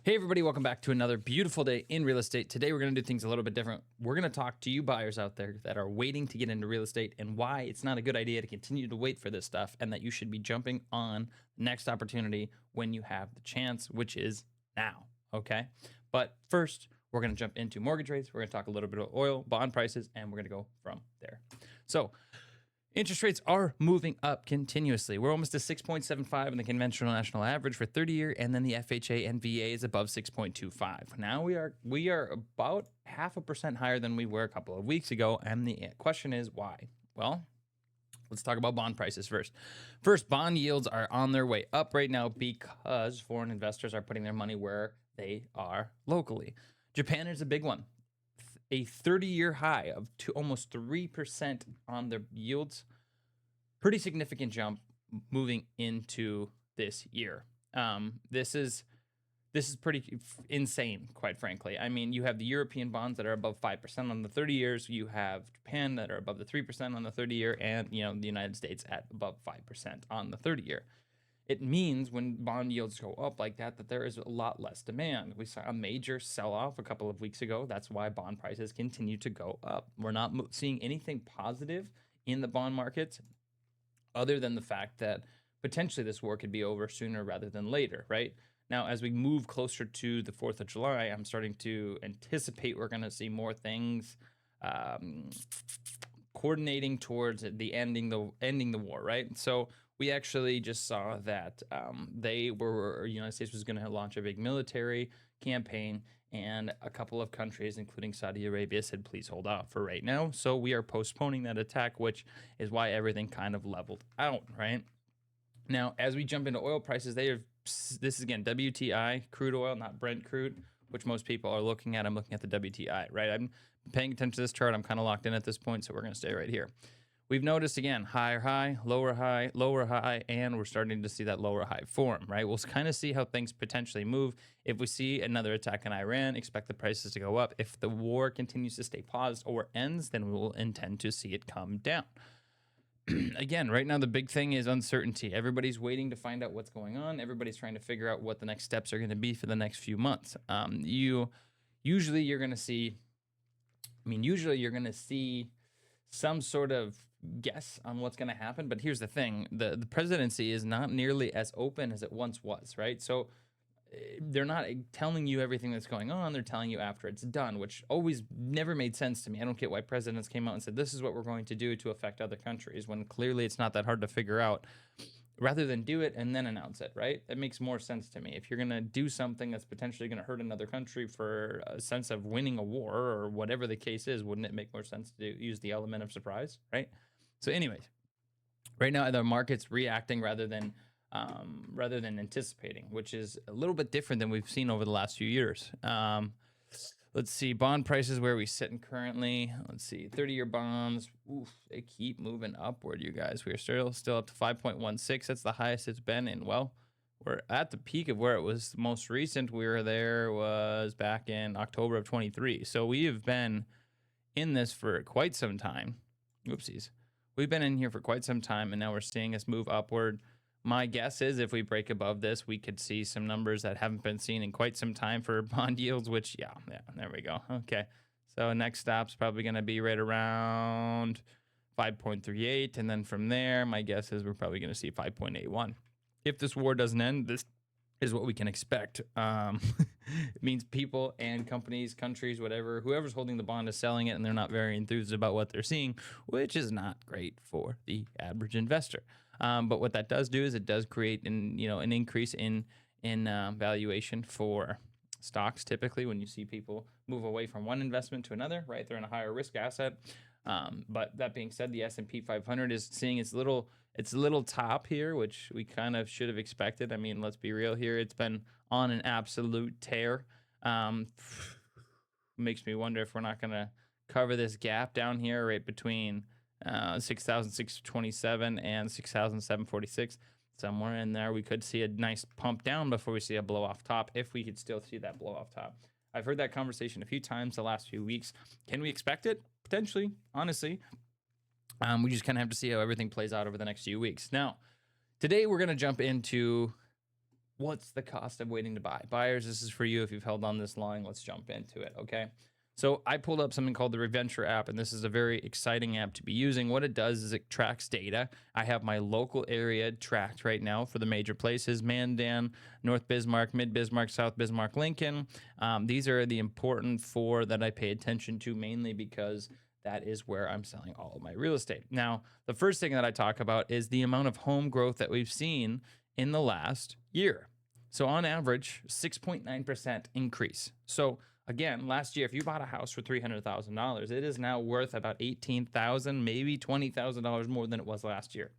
Hey, everybody, welcome back to another beautiful day in real estate. Today, we're going to do things a little bit different. We're going to talk to you buyers out there that are waiting to get into real estate and why it's not a good idea to continue to wait for this stuff and that you should be jumping on the next opportunity when you have the chance, which is now. Okay. But first, we're going to jump into mortgage rates. We're going to talk a little bit about oil, bond prices, and we're going to go from there. So, interest rates are moving up continuously. We're almost to 6.75 in the conventional national average for 30-year, and then the FHA and VA is above 6.25. Now we are about 0.5% higher than we were a couple of weeks ago, and the question is why? Well, let's talk about bond prices first. First, bond yields are on their way up right now because foreign investors are putting their money where they are locally. Japan is a big one. A 30-year high of almost 3% on their yields. Pretty significant jump moving into this year. This is pretty insane, quite frankly. I mean, you have the European bonds that are above 5% on the 30 years. You have Japan that are above the 3% on the 30-year, and the United States at above 5% on the 30-year. It means when bond yields go up like that, that there is a lot less demand. We saw a major sell-off a couple of weeks ago. That's why bond prices continue to go up. We're not seeing anything positive in the bond markets other than the fact that potentially this war could be over sooner rather than later, right? Now, as we move closer to the 4th of July, I'm starting to anticipate we're going to see more things coordinating towards the ending the war, right? So we actually just saw that the United States was going to launch a big military campaign, and a couple of countries, including Saudi Arabia, said, please hold off for right now. So we are postponing that attack, which is why everything kind of leveled out, right? Now, as we jump into oil prices, this is again WTI, crude oil, not Brent crude, which most people are looking at. I'm looking at the WTI, right? I'm paying attention to this chart. I'm kind of locked in at this point, so we're going to stay right here. We've noticed, again, higher high, lower high, and we're starting to see that lower high form, right? We'll kind of see how things potentially move. If we see another attack in Iran, expect the prices to go up. If the war continues to stay paused or ends, then we will intend to see it come down. Again, right now, the big thing is uncertainty. Everybody's waiting to find out what's going on. Everybody's trying to figure out what the next steps are going to be for the next few months. Usually you're going to see some sort of guess on what's going to happen. But here's the thing. The presidency is not nearly as open as it once was, right? So they're not telling you everything that's going on. They're telling you after it's done, which always never made sense to me. I don't get why presidents came out and said, this is what we're going to do to affect other countries, when clearly it's not that hard to figure out, rather than do it and then announce it, right? That makes more sense to me. If you're going to do something that's potentially going to hurt another country for a sense of winning a war or whatever the case is, wouldn't it make more sense to use the element of surprise, right? So anyways, right now the market's reacting rather than anticipating, which is a little bit different than we've seen over the last few years. Let's see, bond prices where we sitting currently. Let's see, 30-year bonds. Oof, they keep moving upward, you guys. We are still up to 5.16. That's the highest it's been in, well, we're at the peak of where it was most recent. We were there was back in October of 23. So we have been in this for quite some time. Oopsies. We've been in here for quite some time, and now we're seeing us move upward. My guess is if we break above this, we could see some numbers that haven't been seen in quite some time for bond yields, which, yeah, there we go. Okay. So next stop's probably going to be right around 5.38. And then from there, my guess is we're probably going to see 5.81. If this war doesn't end, this is what we can expect. It means people and companies, countries, whatever, whoever's holding the bond is selling it, and they're not very enthused about what they're seeing, which is not great for the average investor. But what that does do is it does create an increase in valuation for stocks. Typically, when you see people move away from one investment to another, right, they're in a higher risk asset. But that being said, the S&P 500 is seeing its little top here, which we kind of should have expected. I mean, let's be real here. It's been on an absolute tear. Makes me wonder if we're not going to cover this gap down here right between 6,627 and 6,746. Somewhere in there, we could see a nice pump down before we see a blow off top, if we could still see that blow off top. I've heard that conversation a few times the last few weeks. Can we expect it? Potentially, honestly. We just kind of have to see how everything plays out over the next few weeks. Now, today we're going to jump into What's the cost of waiting to buy? Buyers, this is for you. If you've held on this long, let's jump into it, okay? So I pulled up something called the Reventure app, and this is a very exciting app to be using. What it does is it tracks data. I have my local area tracked right now for the major places: Mandan, North Bismarck, Mid Bismarck, South Bismarck, Lincoln. These are the important four that I pay attention to, mainly because that is where I'm selling all of my real estate. Now, the first thing that I talk about is the amount of home growth that we've seen in the last year. So on average, 6.9% increase. So again, last year, if you bought a house for $300,000, it is now worth about $18,000, maybe $20,000 more than it was last year.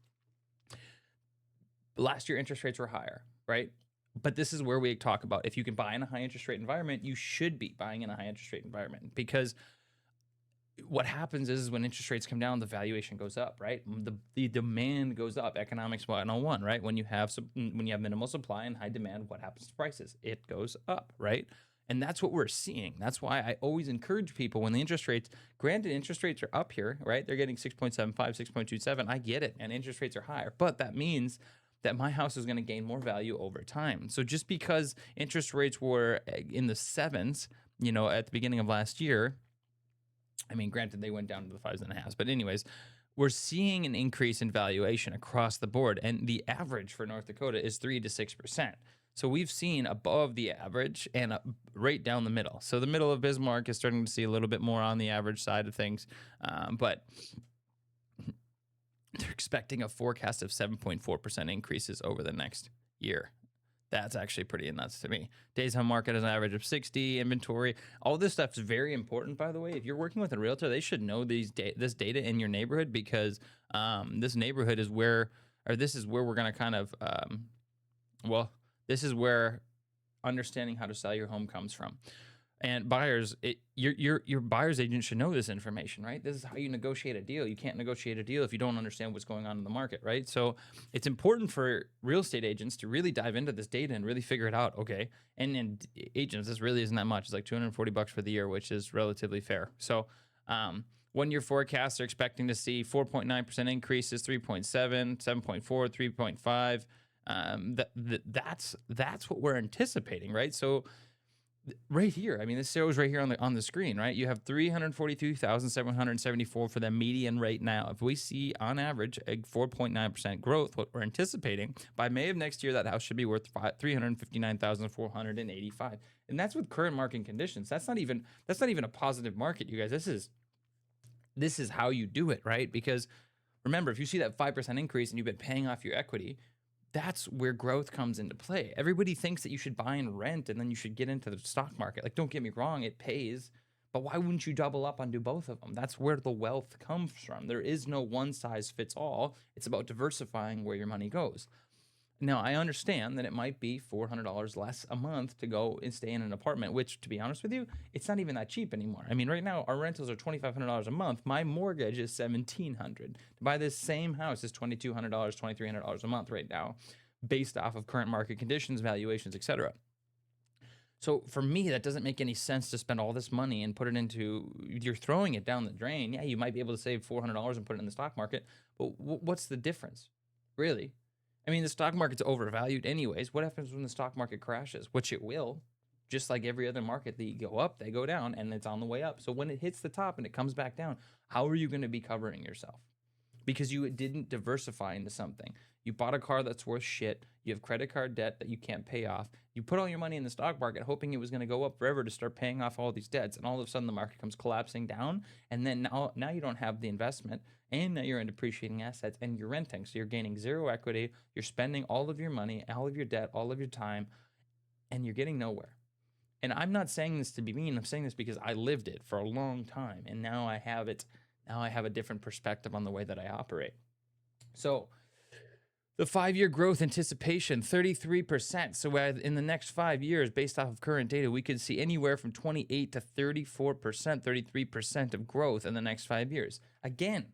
Last year, interest rates were higher, right? But this is where we talk about, if you can buy in a high interest rate environment, you should be buying in a high interest rate environment, because what happens is when interest rates come down, the valuation goes up, right? The demand goes up. Economics 101, right? When you have minimal supply and high demand, what happens to prices? It goes up, right? And that's what we're seeing. That's why I always encourage people, when the interest rates, granted interest rates are up here, right? They're getting 6.75, 6.27. I get it. And interest rates are higher, but that means that my house is going to gain more value over time. So just because interest rates were in the sevens, at the beginning of last year, I mean, granted, they went down to the 5s and 1/2s, but anyways, we're seeing an increase in valuation across the board, and the average for North Dakota is 3 to 6%. So we've seen above the average and right down the middle. So the middle of Bismarck is starting to see a little bit more on the average side of things, but they're expecting a forecast of 7.4% increases over the next year. That's actually pretty nuts to me. Days on market is an average of 60. Inventory, all this stuff is very important, by the way. If you're working with a realtor, they should know this data in your neighborhood, because this neighborhood is where, or this is where we're going to kind of, this is where understanding how to sell your home comes from. And buyers, your buyer's agent should know this information, right? This is how you negotiate a deal. You can't negotiate a deal if you don't understand what's going on in the market, right? So it's important for real estate agents to really dive into this data and really figure it out, okay? And agents, this really isn't that much. It's like $240 for the year, which is relatively fair. So 1 year forecasts are expecting to see 4.9% increases, 3.7, 7.4, 3.5. That's what we're anticipating, right? So right here, I mean, this shows right here on the screen, right? You have 342,774 for the median right now. If we see on average a 4.9% growth, what we're anticipating by May of next year, that house should be worth 359,485, and that's with current market conditions. That's not even a positive market, you guys. This is how you do it, right? Because remember, if you see that 5% increase and you've been paying off your equity, that's where growth comes into play. Everybody thinks that you should buy and rent and then you should get into the stock market. Like, don't get me wrong, it pays, but why wouldn't you double up on do both of them? That's where the wealth comes from. There is no one size fits all. It's about diversifying where your money goes. Now, I understand that it might be $400 less a month to go and stay in an apartment, which, to be honest with you, it's not even that cheap anymore. I mean, right now, our rentals are $2,500 a month. My mortgage is $1,700. To buy this same house is $2,200, $2,300 a month right now, based off of current market conditions, valuations, etc. So for me, that doesn't make any sense to spend all this money and put it into, you're throwing it down the drain. Yeah, you might be able to save $400 and put it in the stock market, but what's the difference, really? I mean, the stock market's overvalued anyways. What happens when the stock market crashes? Which it will. Just like every other market, they go up, they go down, and it's on the way up. So when it hits the top and it comes back down, how are you going to be covering yourself? Because you didn't diversify into something. You bought a car that's worth shit. You have credit card debt that you can't pay off. You put all your money in the stock market hoping it was going to go up forever to start paying off all these debts. And all of a sudden the market comes collapsing down. And then now you don't have the investment. And now you're in depreciating assets and you're renting. So you're gaining zero equity. You're spending all of your money, all of your debt, all of your time, and you're getting nowhere. And I'm not saying this to be mean. I'm saying this because I lived it for a long time. And now I have it. Now I have a different perspective on the way that I operate. So the 5-year growth anticipation, 33%. So in the next 5 years, based off of current data, we could see anywhere from 28 to 34%, 33% of growth in the next 5 years. Again,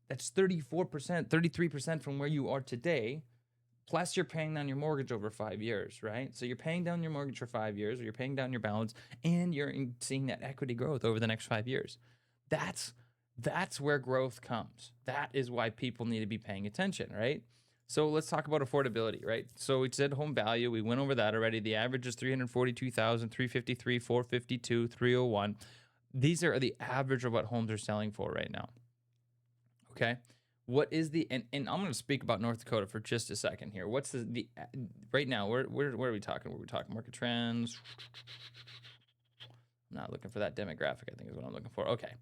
that's 34%, 33% from where you are today. Plus you're paying down your mortgage over 5 years, right? So you're paying down your mortgage for 5 years, or you're paying down your balance, and you're seeing that equity growth over the next 5 years. That's where growth comes. That is why people need to be paying attention, right? So let's talk about affordability, right? So we said home value. We went over that already. The average is 342,000, 353, 452, 301. These are the average of what homes are selling for right now. Okay. What is the and I'm going to speak about North Dakota for just a second here. What's the right now? Where are we talking? Where are we talking? Market trends. I'm not looking for that demographic. I think is what I'm looking for. Okay.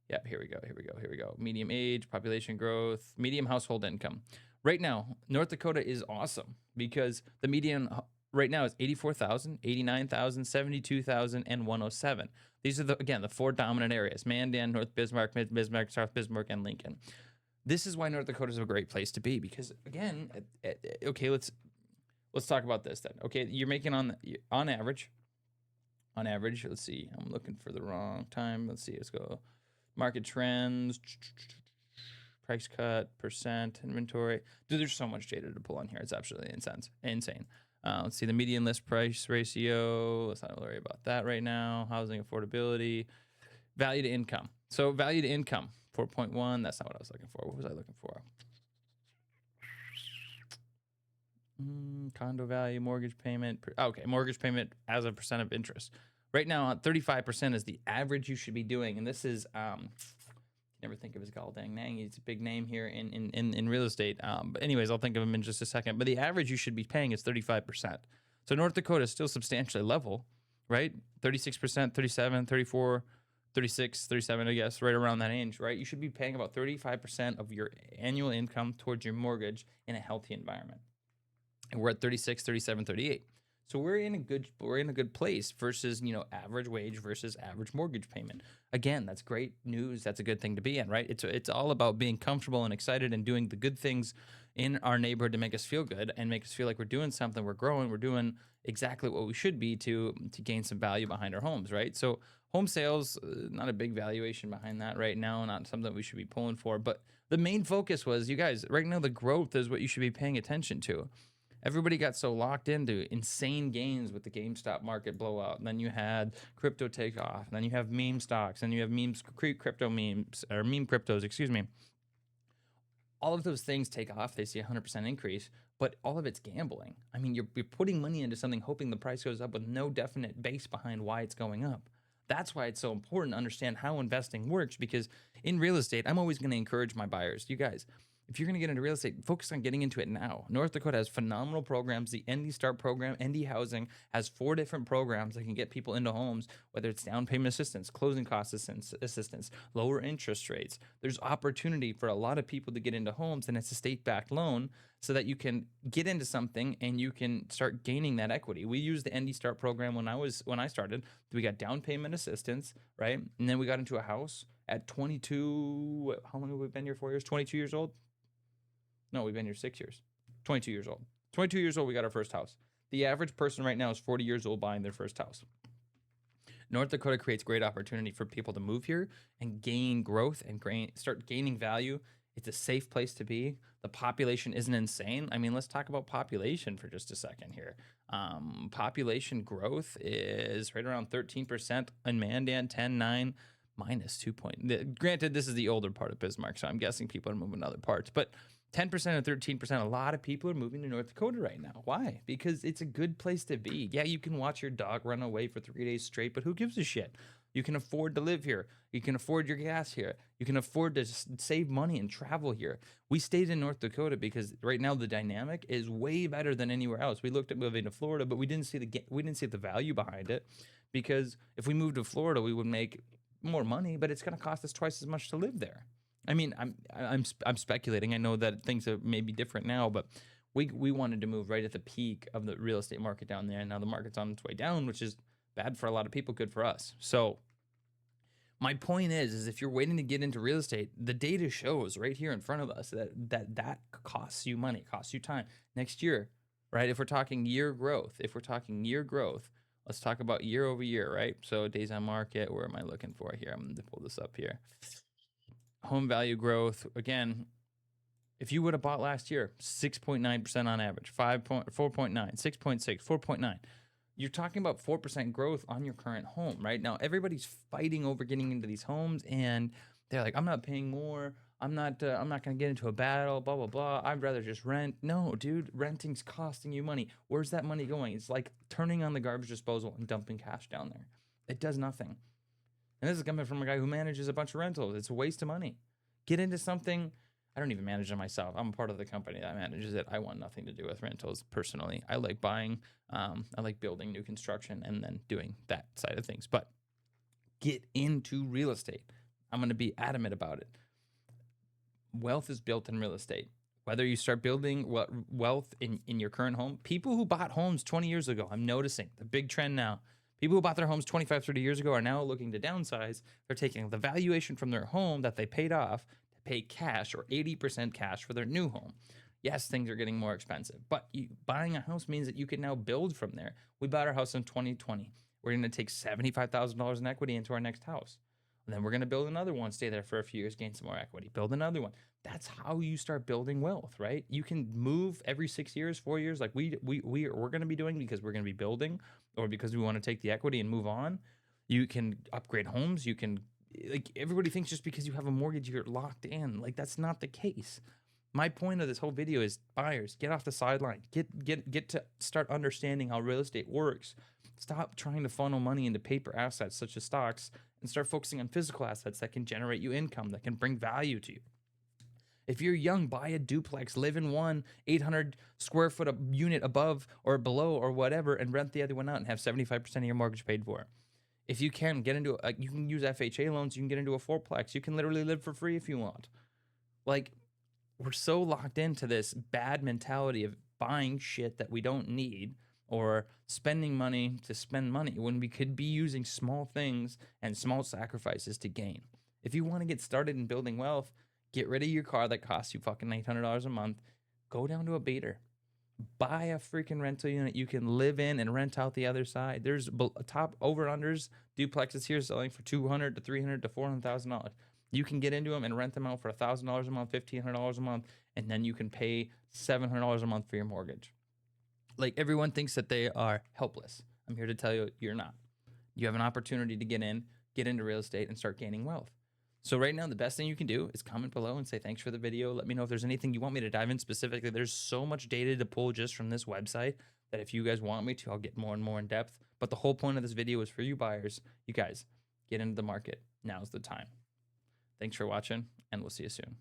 Yep. Here we go. Here we go. Here we go. Medium age, population growth, medium household income. Right now, North Dakota is awesome because the median right now is 84,000, 89,000, 72,000, and 107. These are the four dominant areas: Mandan, North Bismarck, Mid Bismarck, South Bismarck, and Lincoln. This is why North Dakota is a great place to be because again, okay, let's talk about this then. Okay, you're making on average. Let's see. I'm looking for the wrong time. Let's see. Let's go. Market trends, price cut, percent, inventory. Dude, there's so much data to pull on here. It's absolutely insane. Let's see the median list price ratio. Let's not worry about that right now. Housing affordability, value to income. So value to income, 4.1. That's not what I was looking for. What was I looking for? Condo value, mortgage payment. Okay, mortgage payment as a percent of interest. Right now, 35% is the average you should be doing, and this is never think of his gall dang nang. He's a big name here in real estate. But anyways, I'll think of him in just a second. But the average you should be paying is 35%. So North Dakota is still substantially level, right? 36%, 37, 34, 36, 37, I guess, right around that range, right? You should be paying about 35% of your annual income towards your mortgage in a healthy environment. And we're at 36, 37, 38. So we're in a good place versus, average wage versus average mortgage payment. Again, that's great news. That's a good thing to be in, right? It's all about being comfortable and excited and doing the good things in our neighborhood to make us feel good and make us feel like we're doing something, we're growing, we're doing exactly what we should be to gain some value behind our homes, right? So home sales, not a big valuation behind that right now, not something we should be pulling for. But the main focus was, you guys, right now the growth is what you should be paying attention to. Everybody got so locked into insane gains with the GameStop market blowout. And then you had crypto take off. And then you have meme stocks. And you have crypto memes, or meme cryptos, excuse me. All of those things take off. They see a 100% increase. But all of it's gambling. I mean, you're putting money into something hoping the price goes up with no definite base behind why it's going up. That's why it's so important to understand how investing works. Because in real estate, I'm always going to encourage my buyers. You guys, if you're going to get into real estate, focus on getting into it now. North Dakota has phenomenal programs. The ND Start program, ND Housing, has 4 different programs that can get people into homes, whether it's down payment assistance, closing cost assistance, lower interest rates. There's opportunity for a lot of people to get into homes, and it's a state-backed loan so that you can get into something and you can start gaining that equity. We used the ND Start program when I started. We got down payment assistance, right? And then we got into a house at 22. How long have we been here? 4 years? 22 years old? No, we've been here 6 years. 22 years old. 22 years old, we got our first house. The average person right now is 40 years old buying their first house. North Dakota creates great opportunity for people to move here and gain growth and start gaining value. It's a safe place to be. The population isn't insane. I mean, let's talk about population for just a second here. Population growth is right around 13% in Mandan, 10.9, minus 2 point. Granted, this is the older part of Bismarck, so I'm guessing people are moving to other parts, but 10% and 13%, a lot of people are moving to North Dakota right now. Why? Because it's a good place to be. Yeah, you can watch your dog run away for 3 days straight, but who gives a shit? You can afford to live here. You can afford your gas here. You can afford to save money and travel here. We stayed in North Dakota because right now the dynamic is way better than anywhere else. We looked at moving to Florida, but we didn't see the value behind it, because if we moved to Florida, we would make more money, but it's going to cost us twice as much to live there. I mean, I'm speculating. I know that things are maybe different now, but we wanted to move right at the peak of the real estate market down there. And now the market's on its way down, which is bad for a lot of people, good for us. So my point is if you're waiting to get into real estate, the data shows right here in front of us that costs you money, costs you time. Next year, right? If we're talking year growth, let's talk about year over year, right? So days on market, where am I looking for here? I'm going to pull this up here. Home value growth, again, if you would have bought last year, 6.9% on average, 4.9, 6.6, 4.9. You're talking about 4% growth on your current home, right? Now, everybody's fighting over getting into these homes, and they're like, I'm not paying more. I'm not going to get into a battle, blah, blah, blah. I'd rather just rent. No, dude, renting's costing you money. Where's that money going? It's like turning on the garbage disposal and dumping cash down there. It does nothing. And this is coming from a guy who manages a bunch of rentals. It's a waste of money. Get into something. I don't even manage it myself. I'm a part of the company that manages it. I want nothing to do with rentals personally. I like buying. I like building new construction and then doing that side of things. But get into real estate. I'm going to be adamant about it. Wealth is built in real estate. Whether you start building wealth in your current home, people who bought homes 20 years ago, I'm noticing the big trend now. People who bought their homes 25, 30 years ago are now looking to downsize. They're taking the valuation from their home that they paid off to pay cash or 80% cash for their new home. Yes, things are getting more expensive, but buying a house means that you can now build from there. We bought our house in 2020. We're going to take $75,000 in equity into our next house. And then we're going to build another one, stay there for a few years, gain some more equity, build another one. That's how you start building wealth, right? You can move every 6 years, 4 years, like we're going to be doing because we're going to be building or because we want to take the equity and move on. You can upgrade homes. You can, like, everybody thinks just because you have a mortgage, you're locked in. Like, that's not the case. My point of this whole video is buyers, get off the sideline, get to start understanding how real estate works. Stop trying to funnel money into paper assets such as stocks and start focusing on physical assets that can generate you income, that can bring value to you. If you're young, buy a duplex, live in one 800 square foot unit above or below or whatever, and rent the other one out and have 75% of your mortgage paid for. If you can get into, you can use FHA loans, you can get into a fourplex. You can literally live for free if you want. Like, we're so locked into this bad mentality of buying shit that we don't need or spending money to spend money when we could be using small things and small sacrifices to gain. If you want to get started in building wealth, get rid of your car that costs you fucking $800 a month. Go down to a beater. Buy a freaking rental unit you can live in and rent out the other side. There's top over-unders duplexes here selling for $200,000 to $300,000 to $400,000. You can get into them and rent them out for $1,000 a month, $1,500 a month, and then you can pay $700 a month for your mortgage. Like, everyone thinks that they are helpless. I'm here to tell you, you're not. You have an opportunity to get into real estate and start gaining wealth. So right now, the best thing you can do is comment below and say thanks for the video. Let me know if there's anything you want me to dive in specifically. There's so much data to pull just from this website that if you guys want me to, I'll get more and more in depth. But the whole point of this video is for you buyers. You guys, get into the market. Now's the time. Thanks for watching, and we'll see you soon.